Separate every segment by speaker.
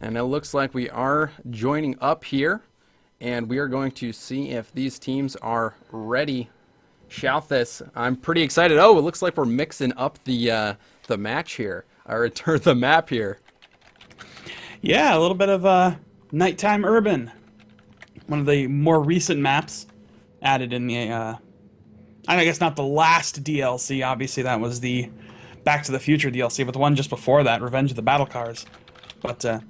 Speaker 1: And it looks like we are joining up here, and we are going to see if these teams are ready. Shout this. I'm pretty excited. Oh, it looks like we're mixing up the match here, or the map here.
Speaker 2: Yeah, a little bit of nighttime urban. One of the more recent maps added in the, I guess not the last DLC. Obviously, that was the Back to the Future DLC, but the one just before that, Revenge of the Battle Cars. But a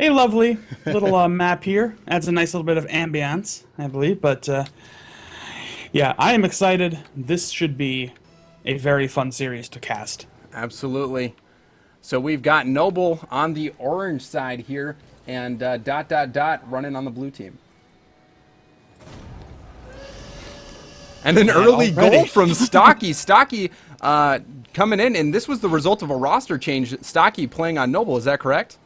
Speaker 2: lovely little map here. Adds a nice little bit of ambience, I believe. But yeah, I am excited. This should be a very fun series to cast.
Speaker 1: Absolutely. So we've got Noble on the orange side here, and ... running on the blue team. And an early goal from Stocky. Stocky coming in, and this was the result of a roster change. Stocky playing on Noble, is that correct?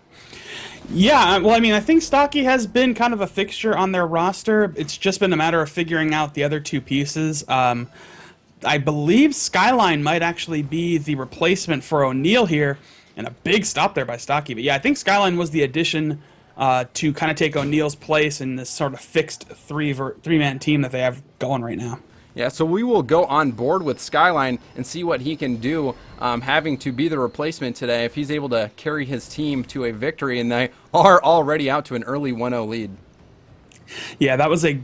Speaker 2: Yeah, well, I mean, I think Stocky has been kind of a fixture on their roster. It's just been a matter of figuring out the other two pieces. I believe Skyline might actually be the replacement for O'Neal here, and a big stop there by Stocky. But yeah, I think Skyline was the addition to kind of take O'Neal's place in this sort of fixed three-man team that they have going right now.
Speaker 1: Yeah, so we will go on board with Skyline and see what he can do, having to be the replacement today if he's able to carry his team to a victory, and they are already out to an early 1-0 lead.
Speaker 2: Yeah, that was a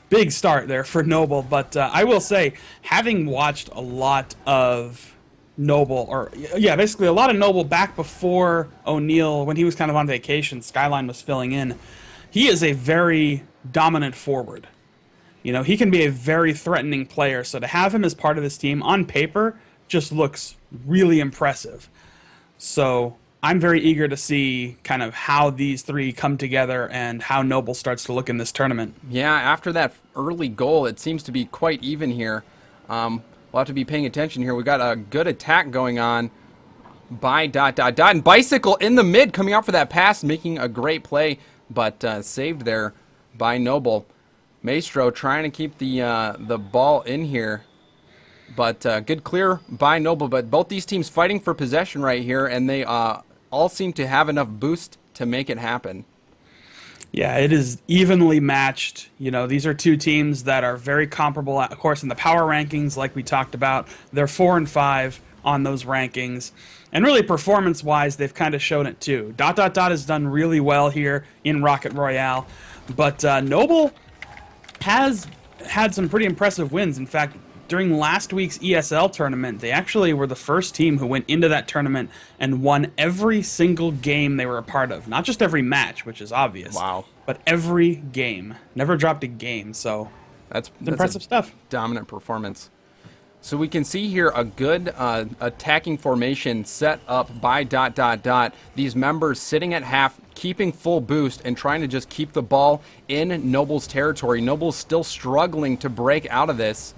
Speaker 2: big start there for Noble, but I will say, having watched a lot of Noble, basically a lot of Noble back before O'Neal, when he was kind of on vacation, Skyline was filling in, he is a very dominant forward. You know, he can be a very threatening player, so to have him as part of this team on paper just looks really impressive. So I'm very eager to see kind of how these three come together and how Noble starts to look in this tournament.
Speaker 1: Yeah, after that early goal, it seems to be quite even here. We'll have to be paying attention here. We've got a good attack going on by ... And Bicycle in the mid coming out for that pass, making a great play, but saved there by Noble. Maestro trying to keep the ball in here, but good clear by Noble. But both these teams fighting for possession right here, and they all seem to have enough boost to make it happen.
Speaker 2: Yeah, it is evenly matched. You know, these are two teams that are very comparable, of course, in the power rankings, like we talked about. They're 4 and 5 on those rankings. And really, performance-wise, they've kind of shown it too. ... has done really well here in Rocket Royale, but Noble has had some pretty impressive wins. In fact, during last week's ESL tournament, they actually were the first team who went into that tournament and won every single game they were a part of. Not just every match, which is obvious.
Speaker 1: Wow.
Speaker 2: But every game. Never dropped a game, so that's impressive stuff.
Speaker 1: Dominant performance. So we can see here a good attacking formation set up by ... These members sitting at half, keeping full boost, and trying to just keep the ball in Noble's territory. Noble's still struggling to break out of this.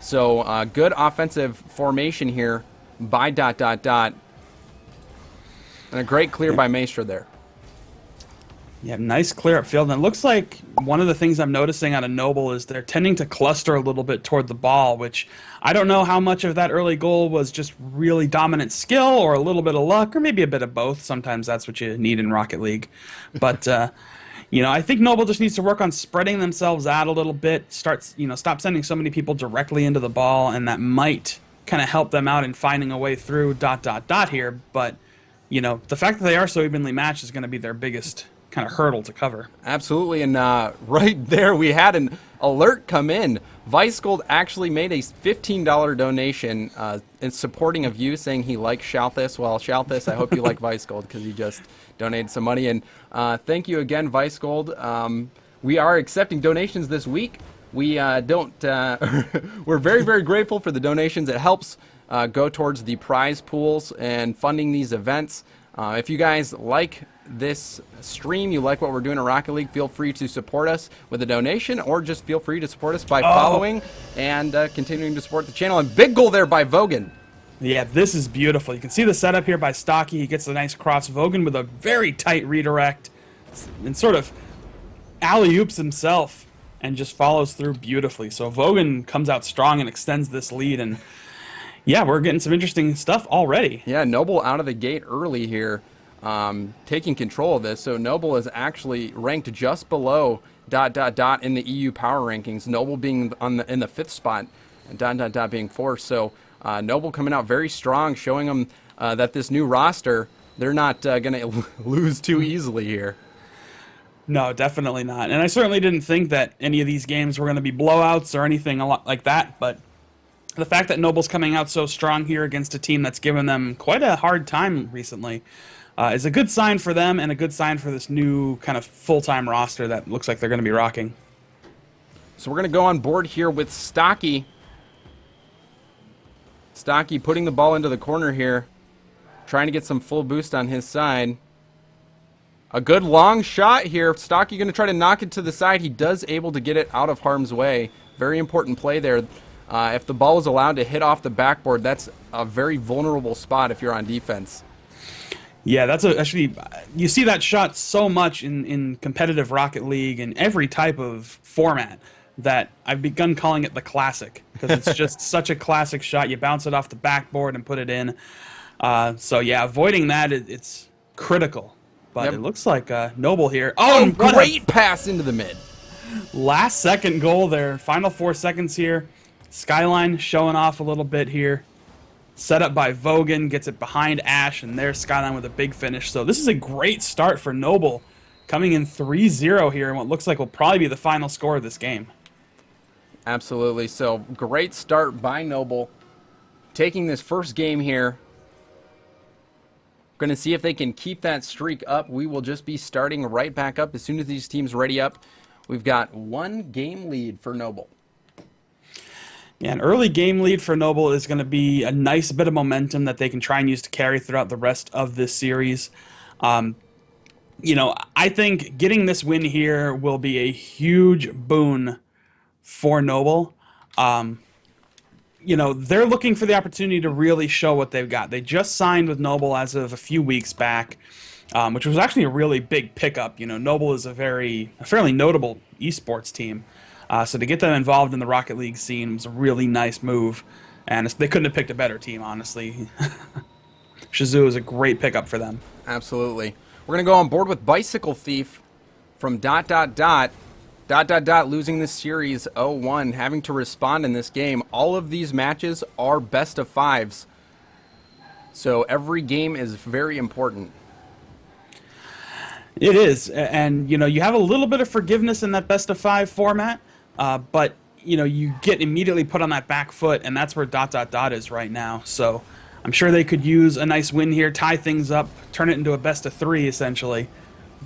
Speaker 1: So good offensive formation here by ... And a great clear by Maestro there.
Speaker 2: Yeah, nice clear up field. And it looks like one of the things I'm noticing out of Noble is they're tending to cluster a little bit toward the ball, which I don't know how much of that early goal was just really dominant skill or a little bit of luck or maybe a bit of both. Sometimes that's what you need in Rocket League. But, you know, I think Noble just needs to work on spreading themselves out a little bit, stop sending so many people directly into the ball, and that might kind of help them out in finding a way through ... here. But, you know, the fact that they are so evenly matched is going to be their biggest kind of hurdle to cover.
Speaker 1: Absolutely, and right there we had an alert come in. Vice Gold actually made a $15 donation in supporting of you, saying he likes Shalthus. Well, Shalthus, I hope you like Vice Gold because you just donated some money. And thank you again, Vice Gold. We are accepting donations this week. We don't. We're very, very grateful for the donations. It helps go towards the prize pools and funding these events. If you guys like this stream, you like what we're doing at Rocket League, feel free to support us with a donation, or just feel free to support us by following and continuing to support the channel. And big goal there by Vogan.
Speaker 2: Yeah, this is beautiful. You can see the setup here by Stocky. He gets a nice cross. Vogan with a very tight redirect and sort of alley-oops himself and just follows through beautifully. So Vogan comes out strong and extends this lead, and yeah, we're getting some interesting stuff already.
Speaker 1: Yeah, Noble out of the gate early here. taking control of this. So Noble is actually ranked just below ... in the EU power rankings. Noble being in the 5th spot, and ... being 4th. So Noble coming out very strong, showing them that this new roster, they're not going to lose too easily here.
Speaker 2: No, definitely not. And I certainly didn't think that any of these games were going to be blowouts or anything a lot like that. But the fact that Noble's coming out so strong here against a team that's given them quite a hard time recently is a good sign for them and a good sign for this new kind of full-time roster that looks like they're going to be rocking.
Speaker 1: So we're going to go on board here with Stocky. Stocky putting the ball into the corner here, trying to get some full boost on his side. A good long shot here. Stocky going to try to knock it to the side. He does able to get it out of harm's way. Very important play there. If the ball is allowed to hit off the backboard, that's a very vulnerable spot if you're on defense.
Speaker 2: Yeah, that's actually, you see that shot so much in competitive Rocket League and every type of format that I've begun calling it the classic, because it's just such a classic shot. You bounce it off the backboard and put it in. So yeah, avoiding that, it's critical. But it looks like Noble here.
Speaker 1: Oh, great pass into the mid.
Speaker 2: Last second goal there. Final 4 seconds here. Skyline showing off a little bit here. Set up by Vogan. Gets it behind Ash. And there's Skyline with a big finish. So this is a great start for Noble. Coming in 3-0 here. And what looks like will probably be the final score of this game.
Speaker 1: Absolutely. So great start by Noble. Taking this first game here. Going to see if they can keep that streak up. We will just be starting right back up as soon as these teams ready up. We've got 1 game lead for Noble.
Speaker 2: Yeah, an early game lead for Noble is going to be a nice bit of momentum that they can try and use to carry throughout the rest of this series. You know, I think getting this win here will be a huge boon for Noble. You know, they're looking for the opportunity to really show what they've got. They just signed with Noble as of a few weeks back, which was actually a really big pickup. You know, Noble is a fairly notable eSports team. So to get them involved in the Rocket League scene was a really nice move. And they couldn't have picked a better team, honestly. Shazoo is a great pickup for them.
Speaker 1: Absolutely. We're going to go on board with Bicycle Thief from ... losing this series 0-1, having to respond in this game. All of these matches are best of 5s. So every game is very important.
Speaker 2: It is. And, you know, you have a little bit of forgiveness in that best of 5 format, but, you know, you get immediately put on that back foot, and that's where ... is right now. So I'm sure they could use a nice win here, tie things up, turn it into a best of 3, essentially.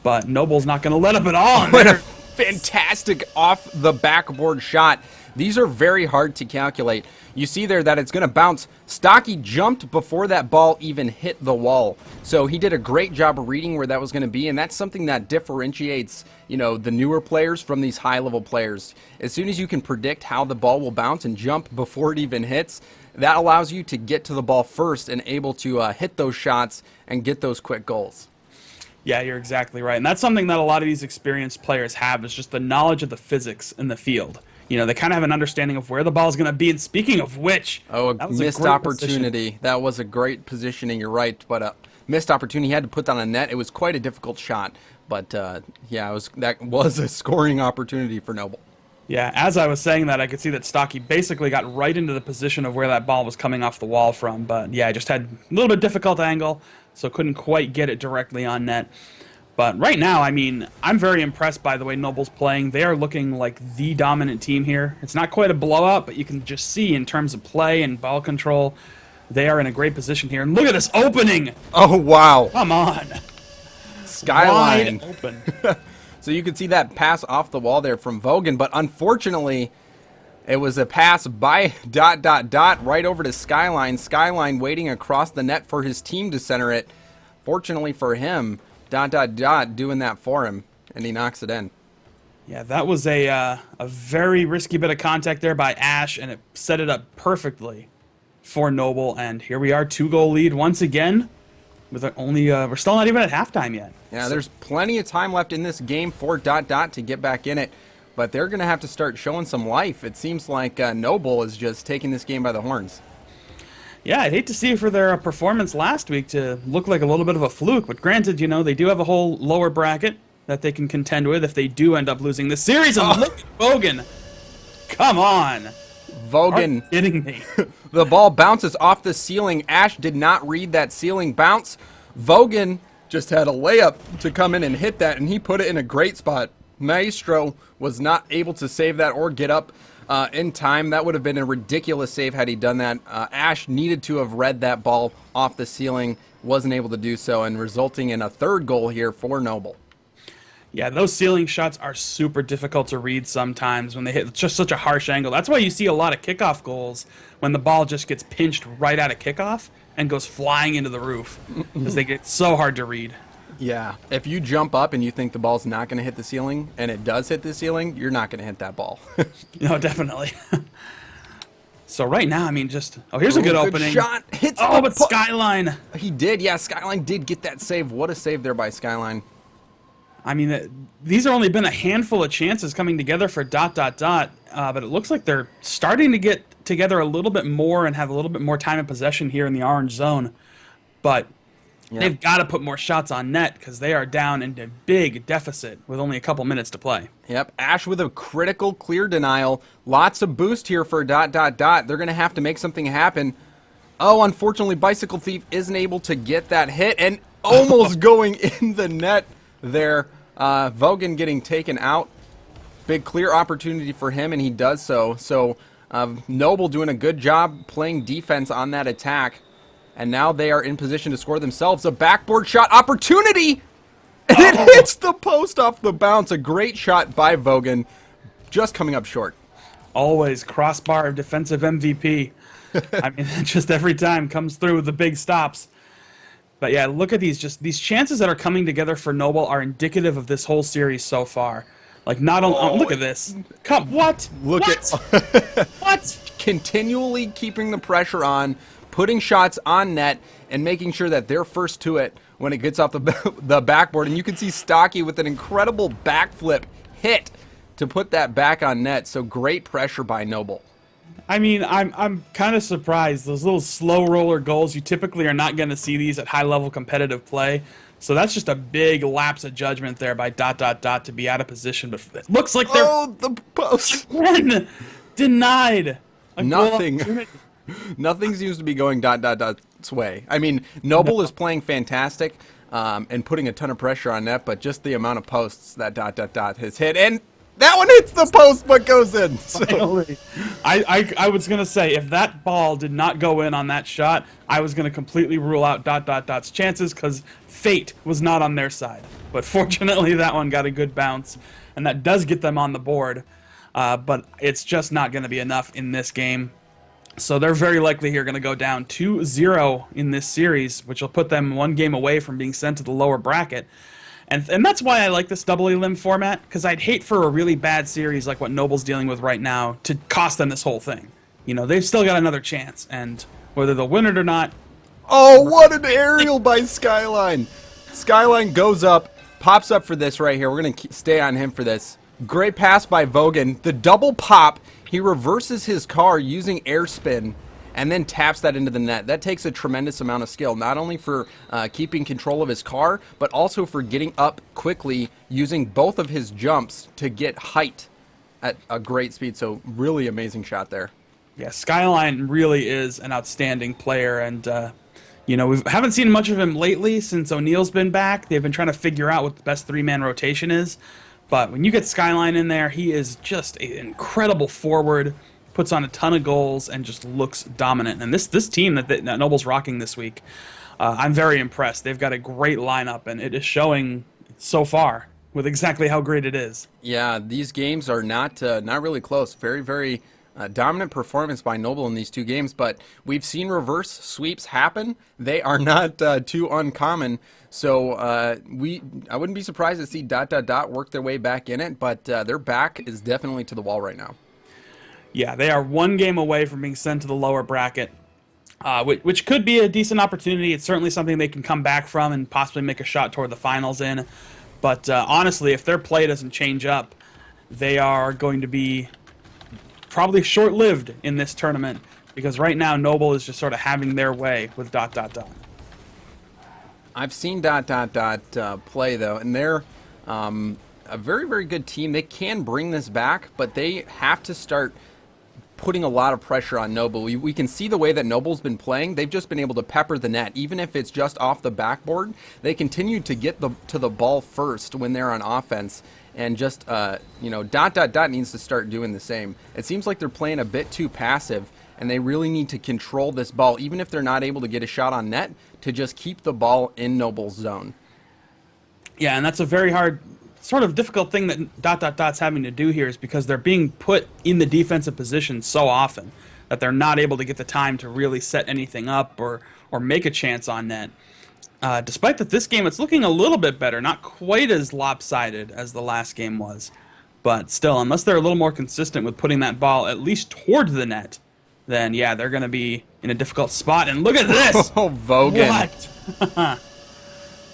Speaker 2: But Noble's not going to let up at all.
Speaker 1: What a fantastic off the backboard shot. These are very hard to calculate. You see there that it's going to bounce. Stocky jumped before that ball even hit the wall. So he did a great job of reading where that was going to be, and that's something that differentiates, you know, the newer players from these high-level players. As soon as you can predict how the ball will bounce and jump before it even hits, that allows you to get to the ball first and able to hit those shots and get those quick goals.
Speaker 2: Yeah, you're exactly right. And that's something that a lot of these experienced players have, is just the knowledge of the physics in the field. You know, they kind of have an understanding of where the ball's going to be. And speaking of which,
Speaker 1: a missed opportunity. Position. That was a great positioning, you're right. But a missed opportunity. He had to put that on a net. It was quite a difficult shot. But, yeah, that was a scoring opportunity for Noble.
Speaker 2: Yeah, as I was saying that, I could see that Stocky basically got right into the position of where that ball was coming off the wall from. But, yeah, I just had a little bit difficult angle, so couldn't quite get it directly on net. But right now, I mean, I'm very impressed by the way Noble's playing. They are looking like the dominant team here. It's not quite a blowout, but you can just see in terms of play and ball control, they are in a great position here. And look at this opening!
Speaker 1: Oh, wow.
Speaker 2: Come on.
Speaker 1: Skyline.
Speaker 2: Wide open.
Speaker 1: So you can see that pass off the wall there from Vogan, but unfortunately, it was a pass by ... right over to Skyline. Skyline waiting across the net for his team to center it. Fortunately for him, ... doing that for him, and he knocks it in.
Speaker 2: Yeah, that was a very risky bit of contact there by Ash, and it set it up perfectly for Noble. And here we are, 2-goal lead once again. With only we're still not even at halftime yet.
Speaker 1: Yeah, there's plenty of time left in this game for ... to get back in it, but they're going to have to start showing some life. It seems like Noble is just taking this game by the horns.
Speaker 2: Yeah, I'd hate to see for their performance last week to look like a little bit of a fluke, but granted, they do have a whole lower bracket that they can contend with if they do end up losing this series. And look at Bogan. Come on. Are you
Speaker 1: Vogan,
Speaker 2: kidding me?
Speaker 1: the ball bounces off the ceiling. Ash did not read that ceiling bounce. Vogan just had a layup to come in and hit that, and he put it in a great spot. Maestro was not able to save that or get up in time. That would have been a ridiculous save had he done that. Ash needed to have read that ball off the ceiling, wasn't able to do so, and resulting in a third goal here for Noble.
Speaker 2: Yeah, those ceiling shots are super difficult to read sometimes when they hit just such a harsh angle. That's why you see a lot of kickoff goals when the ball just gets pinched right out of kickoff and goes flying into the roof because they get so hard to read.
Speaker 1: Yeah, if you jump up and you think the ball's not going to hit the ceiling and it does hit the ceiling, you're not going to hit that ball.
Speaker 2: No, definitely. So right now, here's a good opening.
Speaker 1: Shot hits.
Speaker 2: But Skyline.
Speaker 1: He did, yeah. Skyline did get that save. What a save there by Skyline.
Speaker 2: These have only been a handful of chances coming together for ... but it looks like they're starting to get together a little bit more and have a little bit more time of possession here in the orange zone. But they've got to put more shots on net because they are down in a big deficit with only a couple minutes to play.
Speaker 1: Yep, Ash with a critical clear denial. Lots of boost here for ... They're going to have to make something happen. Oh, unfortunately, Bicycle Thief isn't able to get that hit and almost going in the net there. Vogan getting taken out. Big clear opportunity for him, and he does so. So Noble doing a good job playing defense on that attack. And now they are in position to score themselves. A backboard shot opportunity! And it hits the post off the bounce. A great shot by Vogan. Just coming up short.
Speaker 2: Always crossbar of defensive MVP. Just every time comes through with the big stops. But yeah, look at these chances that are coming together for Noble are indicative of this whole series so far. Like look at this. What? What?
Speaker 1: Continually keeping the pressure on, putting shots on net, and making sure that they're first to it when it gets off the backboard. And you can see Stocky with an incredible backflip hit to put that back on net. So great pressure by Noble.
Speaker 2: I'm kind of surprised. Those little slow roller goals, you typically are not going to see these at high level competitive play. So that's just a big lapse of judgment there by ... to be out of position. But it looks like they're
Speaker 1: the post
Speaker 2: denied.
Speaker 1: Nothing seems to be going ... way. Noble is playing fantastic and putting a ton of pressure on net, but just the amount of posts that ... has hit, and that one hits the post but goes in. So.
Speaker 2: I was going to say, if that ball did not go in on that shot, I was going to completely rule out ... chances because fate was not on their side. But fortunately, that one got a good bounce, and that does get them on the board. But it's just not going to be enough in this game. So they're very likely here going to go down 2-0 in this series, which will put them one game away from being sent to the lower bracket. And that's why I like this double elim format, because I'd hate for a really bad series like what Noble's dealing with right now to cost them this whole thing. They've still got another chance, and whether they'll win it or not...
Speaker 1: Oh, what an aerial by Skyline! Skyline goes up, pops up for this right here. We're going to stay on him for this. Great pass by Vogan. The double pop, he reverses his car using air spin and then taps that into the net. That takes a tremendous amount of skill, not only for keeping control of his car, but also for getting up quickly using both of his jumps to get height at a great speed. So really amazing shot there.
Speaker 2: Yeah, Skyline really is an outstanding player, and we haven't seen much of him lately since O'Neal's been back. They've been trying to figure out what the best three-man rotation is. But when you get Skyline in there, he is just an incredible forward, puts on a ton of goals, and just looks dominant. And this team that Noble's rocking this week, I'm very impressed. They've got a great lineup, and it is showing so far with exactly how great it is.
Speaker 1: Yeah, these games are not really close. Very, very dominant performance by Noble in these two games, but we've seen reverse sweeps happen. They are not too uncommon. So I wouldn't be surprised to see ... work their way back in it, but their back is definitely to the wall right now.
Speaker 2: Yeah, they are one game away from being sent to the lower bracket, which could be a decent opportunity. It's certainly something they can come back from and possibly make a shot toward the finals in. But honestly, if their play doesn't change up, they are going to be probably short-lived in this tournament because right now Noble is just sort of having their way with ...
Speaker 1: I've seen ... play though, and they're a very, very good team. They can bring this back, but they have to start putting a lot of pressure on Noble. We can see the way that Noble's been playing. They've just been able to pepper the net. Even if it's just off the backboard, they continue to get to the ball first when they're on offense. And just, you know, ... needs to start doing the same. It seems like they're playing a bit too passive, and they really need to control this ball, even if they're not able to get a shot on net, to just keep the ball in Noble's zone.
Speaker 2: Yeah, and that's a very hard, sort of difficult thing that ... Dot's having to do here is because they're being put in the defensive position so often that they're not able to get the time to really set anything up or make a chance on net. Despite that this game, it's looking a little bit better, not quite as lopsided as the last game was. But still, unless they're a little more consistent with putting that ball at least toward the net, then yeah, they're going to be in a difficult spot. And look at this!
Speaker 1: Oh, Vogan.
Speaker 2: What?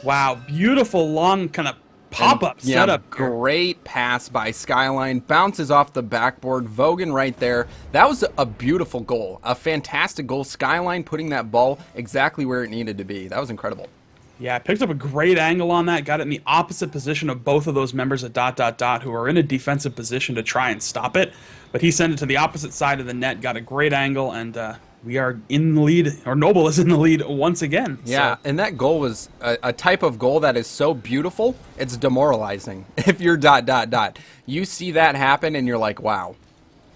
Speaker 2: Wow, beautiful long kind of pop-up setup.
Speaker 1: Great pass by Skyline. Bounces off the backboard. Vogan right there. That was a beautiful goal. A fantastic goal. Skyline putting that ball exactly where it needed to be. That was incredible.
Speaker 2: Yeah, picked up a great angle on that. Got it in the opposite position of both of those members of ... who are in a defensive position to try and stop it. But he sent it to the opposite side of the net. Got a great angle, and we are in the lead, or Noble is in the lead once again.
Speaker 1: Yeah, and that goal was a type of goal that is so beautiful, it's demoralizing. If you're ... You see that happen, and you're like, wow.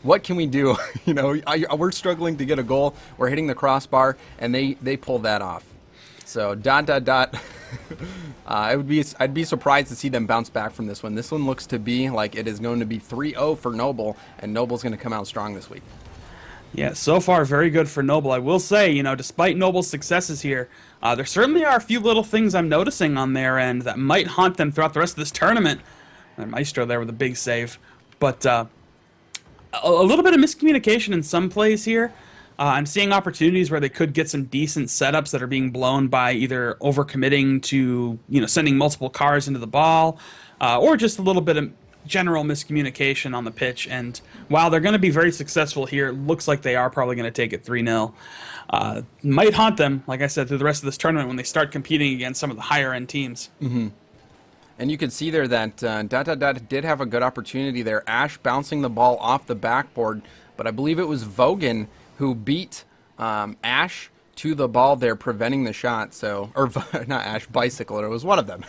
Speaker 1: What can we do? You know, we're struggling to get a goal. We're hitting the crossbar, and they pulled that off. So ... I'd be surprised to see them bounce back from this one. This one looks to be like it is going to be 3-0 for Noble, and Noble's going to come out strong this week.
Speaker 2: Yeah, so far very good for Noble. I will say, you know, despite Noble's successes here, there certainly are a few little things I'm noticing on their end that might haunt them throughout the rest of this tournament. And Maestro there with a big save, but a little bit of miscommunication in some plays here. I'm seeing opportunities where they could get some decent setups that are being blown by either overcommitting to, you know, sending multiple cars into the ball, or just a little bit of general miscommunication on the pitch. And while they're going to be very successful here, it looks like they are probably going to take it 3-0. Might haunt them, like I said, through the rest of this tournament when they start competing against some of the higher-end teams.
Speaker 1: Mm-hmm. And you can see there that ... did have a good opportunity there. Ash bouncing the ball off the backboard, but I believe it was Vogan who beat Ash to the ball there, preventing the shot. So, or not Ash, Bicycler. It was one of them.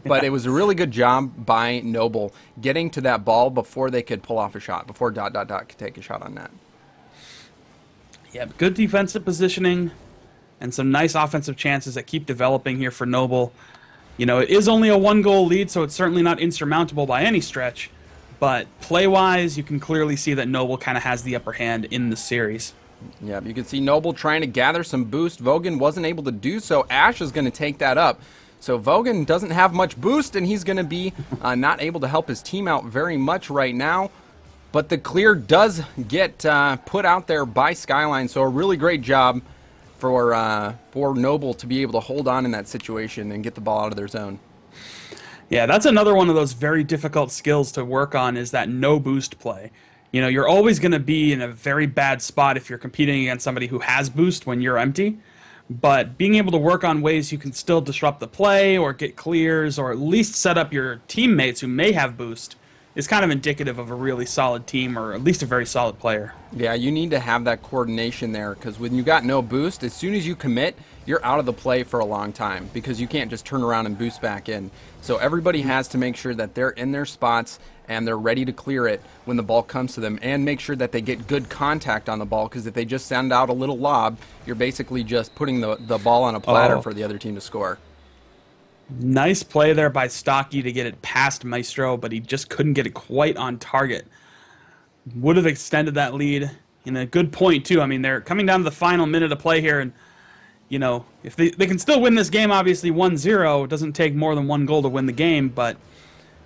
Speaker 1: But it was a really good job by Noble getting to that ball before they could pull off a shot, before ... could take a shot on that.
Speaker 2: Yeah, good defensive positioning and some nice offensive chances that keep developing here for Noble. You know, it is only a 1-goal lead, so it's certainly not insurmountable by any stretch. But play-wise, you can clearly see that Noble kind of has the upper hand in the series.
Speaker 1: Yeah, you can see Noble trying to gather some boost. Vogan wasn't able to do so. Ash is going to take that up. So Vogan doesn't have much boost, and he's going to be not able to help his team out very much right now. But the clear does get put out there by Skyline, so a really great job for Noble to be able to hold on in that situation and get the ball out of their zone.
Speaker 2: Yeah, that's another one of those very difficult skills to work on, is that no boost play. You know, you're always going to be in a very bad spot if you're competing against somebody who has boost when you're empty. But being able to work on ways you can still disrupt the play or get clears or at least set up your teammates who may have boost is kind of indicative of a really solid team, or at least a very solid player.
Speaker 1: Yeah, you need to have that coordination there, because when you got no boost, as soon as you commit, you're out of the play for a long time, because you can't just turn around and boost back in. So everybody has to make sure that they're in their spots and they're ready to clear it when the ball comes to them, and make sure that they get good contact on the ball, because if they just send out a little lob, you're basically just putting the ball on a platter for the other team to score.
Speaker 2: Nice play there by Stocky to get it past Maestro, but he just couldn't get it quite on target. Would have extended that lead. And a good point, too. I mean, they're coming down to the final minute of play here, and, you know, if they can still win this game, obviously 1-0. It doesn't take more than 1 goal to win the game, but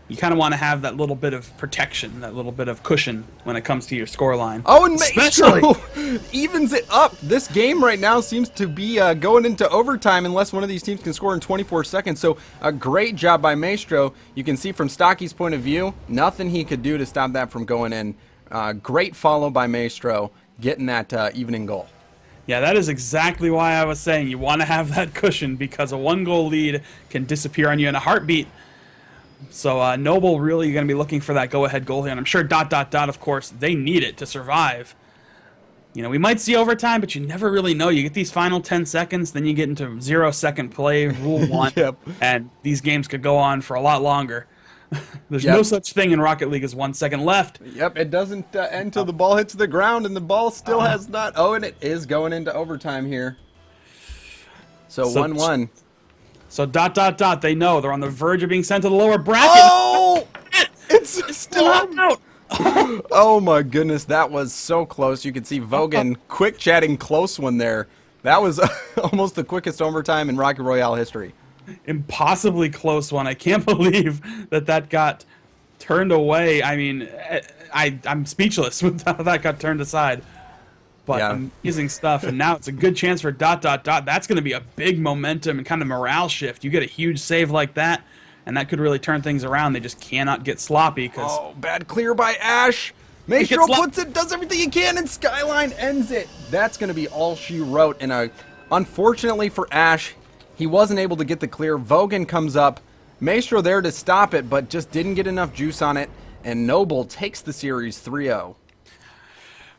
Speaker 2: you kind of want to have that little bit of protection, that little bit of cushion when it comes to your scoreline.
Speaker 1: Oh, and Maestro evens it up. This game right now seems to be going into overtime unless one of these teams can score in 24 seconds. So a great job by Maestro. You can see from Stocky's point of view, nothing he could do to stop that from going in. Great follow by Maestro, getting that evening goal.
Speaker 2: Yeah, that is exactly why I was saying you want to have that cushion, because a 1-goal lead can disappear on you in a heartbeat. So Noble really going to be looking for that go-ahead goal here, and I'm sure ... of course, they need it to survive. You know, we might see overtime, but you never really know. You get these final 10 seconds, then you get into 0-second play, rule 1,
Speaker 1: Yep.
Speaker 2: and these games could go on for a lot longer. There's no
Speaker 1: Yep.
Speaker 2: such thing in Rocket League as 1 second left.
Speaker 1: Yep, it doesn't end till the ball hits the ground, and the ball still has not. Oh, and it is going into overtime here. So 1-1.
Speaker 2: So ... they know they're on the verge of being sent to the lower bracket.
Speaker 1: Oh! It's still
Speaker 2: out.
Speaker 1: Oh my goodness, that was so close. You could see Vogan quick chatting close one there. That was almost the quickest overtime in Rocket Royale history.
Speaker 2: Impossibly close one. I can't believe that got turned away. I mean, I'm speechless with how that got turned aside. But
Speaker 1: Yeah.
Speaker 2: amazing stuff. And now it's a good chance for ... That's going to be a big momentum and kind of morale shift. You get a huge save like that, and that could really turn things around. They just cannot get sloppy.
Speaker 1: Oh, bad clear by Ash. Maestro puts it, does everything he can, and Skyline ends it. That's going to be all she wrote. And unfortunately for Ash, he wasn't able to get the clear. Vogan comes up. Maestro there to stop it, but just didn't get enough juice on it. And Noble takes the series 3-0.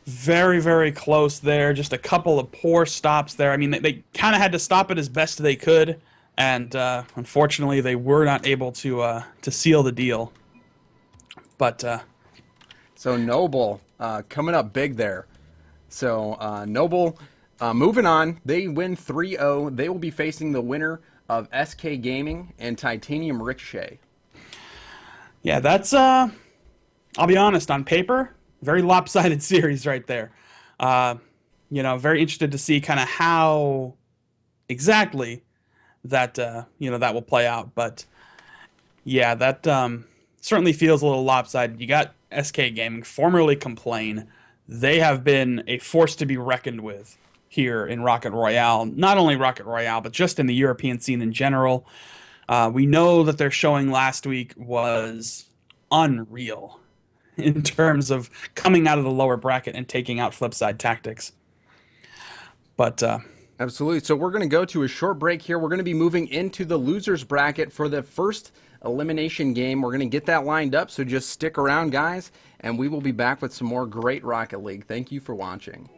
Speaker 2: Very, very close there. Just a couple of poor stops there. I mean, they kind of had to stop it as best they could. And unfortunately, they were not able to seal the deal. But
Speaker 1: so Noble coming up big there. So Noble moving on. They win 3-0. They will be facing the winner of SK Gaming and Titanium Ricochet.
Speaker 2: Yeah, that's I'll be honest. On paper, very lopsided series right there. You know, very interested to see kind of how exactly that that will play out. But yeah, that certainly feels a little lopsided. You got SK Gaming, formerly Complain. They have been a force to be reckoned with here in Rocket Royale. Not only Rocket Royale, but just in the European scene in general. We know that their showing last week was unreal in terms of coming out of the lower bracket and taking out Flipside Tactics. But
Speaker 1: absolutely. So we're going to go to a short break here. We're going to be moving into the losers bracket for the first elimination game. We're going to get that lined up, so just stick around, guys, and we will be back with some more great Rocket League. Thank you for watching.